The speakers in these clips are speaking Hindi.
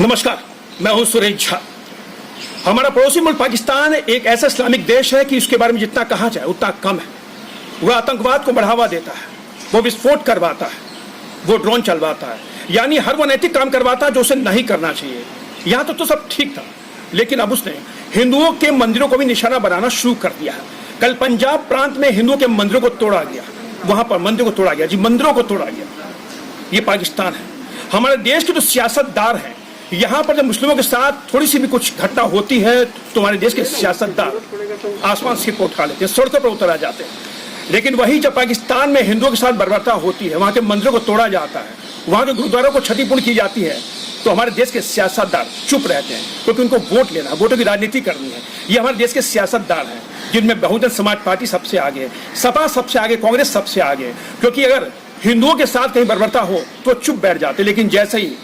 नमस्कार, मैं हूं सुरेश झा। हमारा पड़ोसी मुल्क पाकिस्तान एक ऐसा इस्लामिक देश है कि उसके बारे में जितना कहा जाए उतना कम है। वह आतंकवाद को बढ़ावा देता है, वो विस्फोट करवाता है, वो ड्रोन चलवाता है, यानी हर वो नैतिक काम करवाता है जो उसे नहीं करना चाहिए। यहाँ तो सब ठीक था, लेकिन अब उसने हिंदुओं के मंदिरों को भी निशाना बनाना शुरू कर दिया है। कल पंजाब प्रांत में हिंदुओं के मंदिरों को तोड़ा गया, वहां पर मंदिरों को तोड़ा गया, जी मंदिरों को तोड़ा गया। ये पाकिस्तान है। हमारे देश के जो सियासतदार हैं, यहाँ पर जब मुस्लिमों के साथ थोड़ी सी भी कुछ घटना होती है तो हमारे देश के सियासतदार आसमान से उठा लेते हैं, सड़कों पर उतर आ जाते हैं। लेकिन वही जब पाकिस्तान में हिंदुओं के साथ बर्बरता होती है, वहाँ के मंदिरों को तोड़ा जाता है, वहाँ के गुरुद्वारों को क्षतिपूर्ण की जाती है, तो हमारे देश के सियासतदार चुप रहते हैं, क्योंकि उनको वोट लेना, वोटों की राजनीति करनी है। ये हमारे देश के सियासतदार हैं, जिनमें बहुजन समाज पार्टी सबसे आगे, सपा सबसे आगे, कांग्रेस सबसे आगे। क्योंकि अगर हिंदुओं के साथ कहीं बर्बरता हो तो चुप बैठ जाते, लेकिन जैसे ही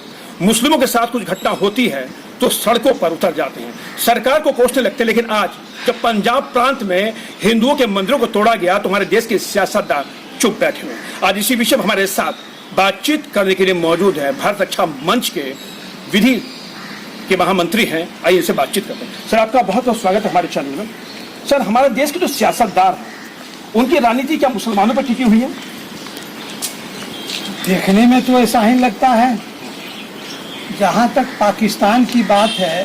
मुस्लिमों के साथ कुछ घटना होती है तो सड़कों पर उतर जाते हैं, सरकार को कोसने लगते हैं। लेकिन आज जब पंजाब प्रांत में हिंदुओं के मंदिरों को तोड़ा गया तो हमारे देश के सियासतदान चुप बैठे हुए। आज इसी विषय पर हमारे साथ बातचीत करने के लिए मौजूद है भारत रक्षा मंच के विधि के महामंत्री हैं। आइए इनसे बातचीत करते हैं। सर, आपका बहुत बहुत स्वागत है हमारे चैनल में। सर, हमारे देश के जो सियासतदार हैं उनकी राजनीति क्या मुसलमानों पर टिकी हुई है? देखने में तो ऐसा ही लगता है। जहाँ तक पाकिस्तान की बात है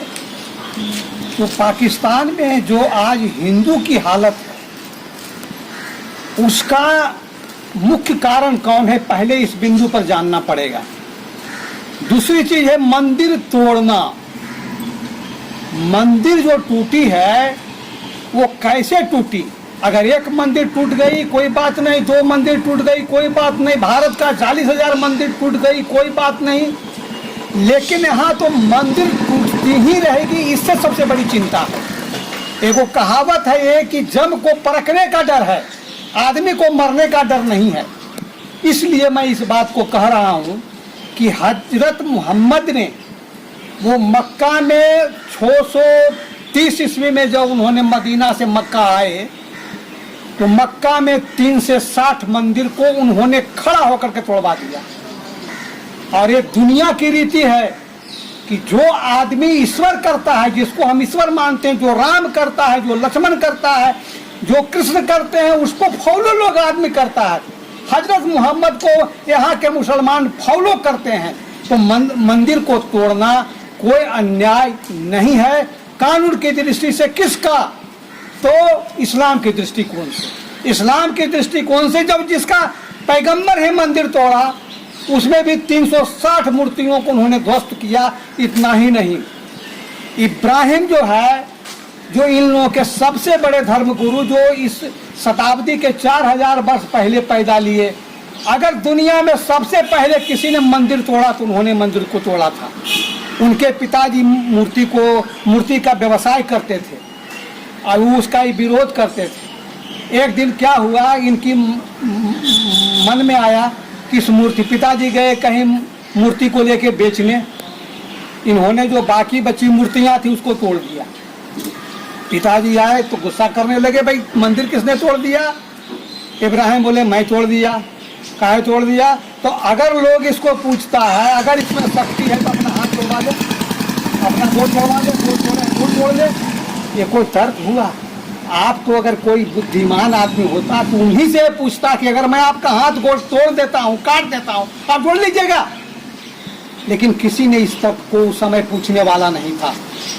तो पाकिस्तान में जो आज हिंदू की हालत है उसका मुख्य कारण कौन है, पहले इस बिंदु पर जानना पड़ेगा। दूसरी चीज है मंदिर तोड़ना। मंदिर जो टूटी है वो कैसे टूटी? अगर एक मंदिर टूट गई कोई बात नहीं, दो मंदिर टूट गई कोई बात नहीं, भारत का 40,000 मंदिर टूट गई कोई बात नहीं, लेकिन यहाँ तो मंदिर टूटती ही रहेगी। इससे सबसे बड़ी चिंता है। एगो कहावत है ये कि जम को परखने का डर है, आदमी को मरने का डर नहीं है। इसलिए मैं इस बात को कह रहा हूँ कि हजरत मोहम्मद ने वो मक्का में 630 ईस्वी में जब उन्होंने मदीना से मक्का आए तो मक्का में 3 से 60 मंदिर को उन्होंने खड़ा होकर के तोड़वा दिया। और ये दुनिया की रीति है कि जो आदमी ईश्वर करता है, जिसको हम ईश्वर मानते हैं, जो राम करता है, जो लक्ष्मण करता है, जो कृष्ण करते हैं, उसको फॉलो लोग आदमी करता है। हजरत मोहम्मद को यहाँ के मुसलमान फॉलो करते हैं। तो मंदिर को तोड़ना कोई अन्याय नहीं है कानून की दृष्टि से। किसका? तो इस्लाम के दृष्टिकोण से। इस्लाम के दृष्टिकोण से जब जिसका पैगंबर है मंदिर तोड़ा, उसमें भी 360 मूर्तियों को उन्होंने ध्वस्त किया। इतना ही नहीं, इब्राहिम जो है, जो इन लोगों के सबसे बड़े धर्मगुरु, जो इस शताब्दी के 4000 वर्ष पहले पैदा लिए, अगर दुनिया में सबसे पहले किसी ने मंदिर तोड़ा तो उन्होंने मंदिर को तोड़ा था। उनके पिताजी मूर्ति का व्यवसाय करते थे और वो उसका ही विरोध करते थे। एक दिन क्या हुआ, इनकी मन में आया किस मूर्ति, पिताजी गए कहीं मूर्ति को लेके बेचने, इन्होंने जो बाकी बची मूर्तियां थी उसको तोड़ दिया। पिताजी आए तो गुस्सा करने लगे, भाई मंदिर किसने तोड़ दिया? इब्राहिम बोले मैं तोड़ दिया। काहे तोड़ दिया? तो अगर लोग इसको पूछता है, अगर इसमें शक्ति है तो अपना हाथ तोड़वा दो, अपना गोड़ तोड़वा दो, गोड़ तोड़ ले। ये कोई तर्क हुआ? आप तो अगर कोई बुद्धिमान आदमी होता तो उन्हीं से पूछता कि अगर मैं आपका हाथ गोड़ तोड़ देता हूँ, काट देता हूँ, आप जोड़ लीजिएगा। लेकिन किसी ने इस तर्क को उस समय पूछने वाला नहीं था।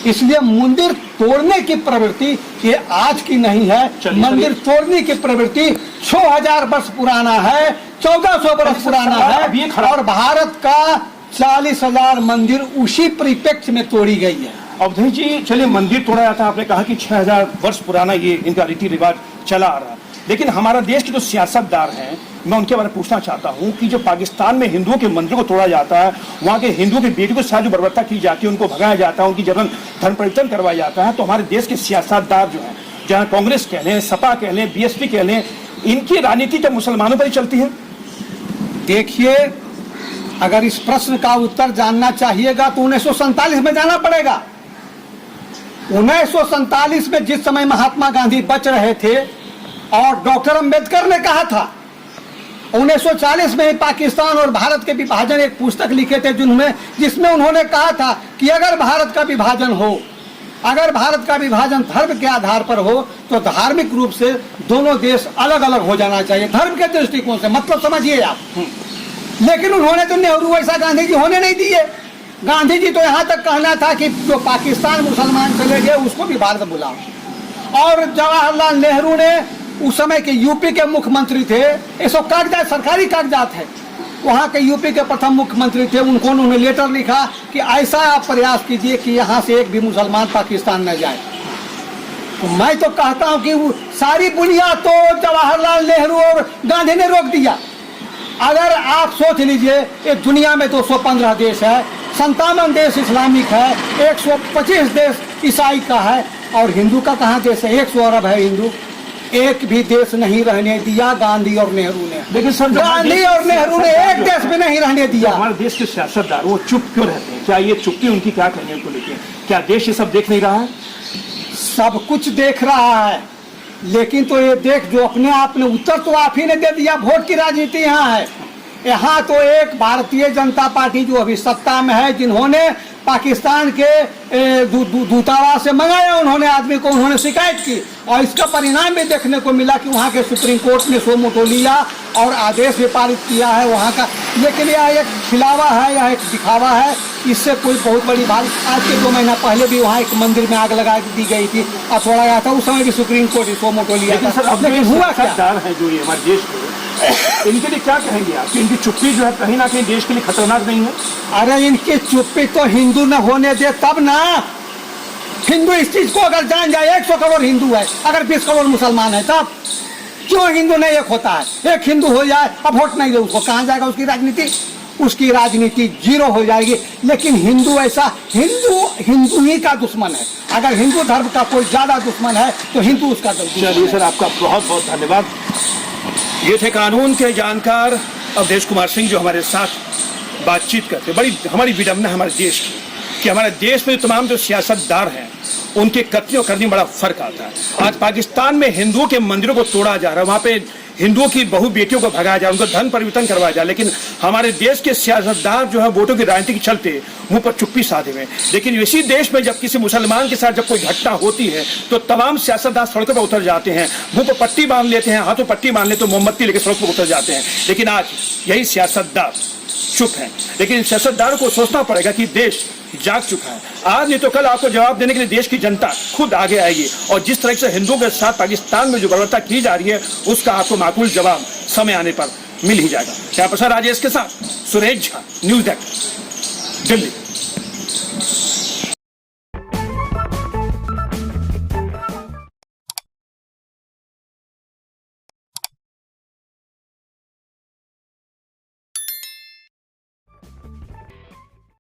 इसलिए मंदिर तोड़ने की प्रवृत्ति ये आज की नहीं है। मंदिर तोड़ने की प्रवृत्ति 6000 वर्ष पुराना है, 1400 वर्ष पुराना है। और भारत का 40,000 मंदिर उसी परिप्रेक्ष्य में तोड़ी गई है। अवधेश जी, चलिए मंदिर तोड़ा जाता है, आपने कहा कि 6000 वर्ष पुराना ये इनका रीति रिवाज चला आ रहा है। लेकिन हमारा देश के जो सियासतदार हैं, मैं उनके बारे में पूछना चाहता हूँ कि जो पाकिस्तान में हिंदुओं के मंदिरों को तोड़ा जाता है, वहाँ के हिंदुओं की बेटियों के साथ जो बर्बरता की जाती है, उनको भगाया जाता है, उनकी धर्म परिवर्तन करवाया जाता है, तो हमारे देश के सियासतदार जो हैं, चाहे कांग्रेस कह लें, सपा कह लें, बीएसपी कह लें, इनकी राजनीति जब मुसलमानों पर ही चलती है। देखिए, अगर इस प्रश्न का उत्तर जानना चाहिएगा तो 1947 में जाना पड़ेगा। 1947 में जिस समय महात्मा गांधी बच रहे थे और डॉक्टर अंबेडकर ने कहा था 1940 में ही पाकिस्तान और भारत के विभाजन एक पुस्तक लिखे थे जिसमें उन्होंने कहा था कि अगर भारत का विभाजन धर्म के आधार पर हो तो धार्मिक रूप से दोनों देश अलग अलग हो जाना चाहिए, धर्म के दृष्टिकोण से, मतलब समझिए आप। लेकिन उन्होंने तो नेहरू वैसा गांधी जी होने नहीं दिए। गांधी जी तो यहाँ तक कहना था कि जो पाकिस्तान मुसलमान चले गए उसको भी भारत बुलाओ। और जवाहरलाल नेहरू ने उस समय के यूपी के मुख्यमंत्री थे, ये सब कागजात सरकारी कागजात है, वहाँ के यूपी के प्रथम मुख्यमंत्री थे, उन्होंने लेटर लिखा कि ऐसा आप प्रयास कीजिए कि यहाँ से एक भी मुसलमान पाकिस्तान न जाए। तो मैं तो कहता हूँ कि सारी बुनियाद तो जवाहरलाल नेहरू और गांधी ने रोक दिया। अगर आप सोच लीजिए एक दुनिया में 215 देश है, 57 देश इस्लामिक है, 125 देश ईसाई का है, और हिंदू का कहाँ देश है? 100 अरब है हिंदू। एक भी देश नहीं रहने दिया गांधी और नेहरू ने। लेकिन सर, गांधी और नेहरू ने एक देश भी नहीं रहने दिया। हमारे देश के सियासतदार वो चुप क्यों रहते हैं? क्या ये चुप्पी उनकी क्या कहने को लेकर? क्या देश ये सब देख नहीं रहा है? सब कुछ देख रहा है, लेकिन तो ये देख जो अपने आप ने उत्तर तो आप ही ने दे दिया। वोट की राजनीति यहाँ है। यहाँ तो एक भारतीय जनता पार्टी जो अभी सत्ता में है, जिन्होंने पाकिस्तान के दूतावास से मंगाया उन्होंने आदमी को, उन्होंने शिकायत की और इसका परिणाम भी देखने को मिला कि वहाँ के सुप्रीम कोर्ट ने सो मोटो लिया और आदेश भी पारित किया है वहाँ का। लेकिन यह एक खिलावा है, यह एक दिखावा है, इससे कोई बहुत बड़ी बात। आज के 2 महीना पहले भी वहाँ एक मंदिर में आग लगा दी गई थी, अथोड़ा गया था, उस समय भी सुप्रीम कोर्ट सो मोटो लिया था। सर, अब लेकिन हुआ क्या? है जो ये हमारे देश के, इनके लिए क्या कहेंगे आप? इनकी चुप्पी जो है कहीं ना कहीं देश के लिए खतरनाक नहीं है? अरे इनकी चुप्पी तो हिंदू न होने दे तब ना। हिंदू इस चीज को अगर जान जाए 100 करोड़ हिंदू है, अगर 20 करोड़ मुसलमान है, तब क्यों हिंदू नहीं एक होता है? एक हिंदू हो जाए, अब वोट नहीं दे उसको, कहाँ जाएगा उसकी राजनीति? उसकी राजनीति जीरो हो जाएगी। लेकिन हिंदू ऐसा, हिंदू ही का दुश्मन है। अगर हिंदू धर्म का कोई ज्यादा दुश्मन है तो हिंदू उसका दुश्मन है। चलिए सर, आपका बहुत बहुत धन्यवाद। ये थे कानून के जानकार अवधेश कुमार सिंह जो हमारे साथ बातचीत करते। बड़ी हमारी विडंबना हमारे देश की कि हमारे देश में तमाम जो सियासतदार हैं उनके कथनी और करनी में बड़ा फर्क आता है। आज पाकिस्तान में हिंदुओं के मंदिरों को तोड़ा जा रहा है, वहाँ पे हिंदुओं की बहु बेटियों को भगाया जा रहा है, उनको धन परिवर्तन करवाया जा रहा है। लेकिन हमारे देश के सियासतदार जो है वोटों की राजनीति के चलते मुंह पर चुप्पी साधे हुए। लेकिन इसी देश में जब किसी मुसलमान के साथ जब कोई घटना होती है तो तमाम सियासतदार सड़कों पर उतर जाते हैं, मुंह पर पट्टी बांध लेते हैं, हाथों पट्टी बांध लेते, तो मोमबत्ती लेकर सड़क पर उतर जाते हैं। लेकिन आज यही सियासतदार चुप हैं। लेकिन सियासतदारों को सोचना पड़ेगा कि देश जाग चुका है। आज नहीं तो कल आपको जवाब देने के लिए देश की जनता खुद आगे आएगी, और जिस तरह से हिंदुओं के साथ पाकिस्तान में जो बर्बरता की जा रही है उसका आपको माकूल जवाब समय आने पर मिल ही जाएगा। श्याम प्रसाद राजेश के साथ सुरेश झा, न्यूज़ डेस्क, दिल्ली।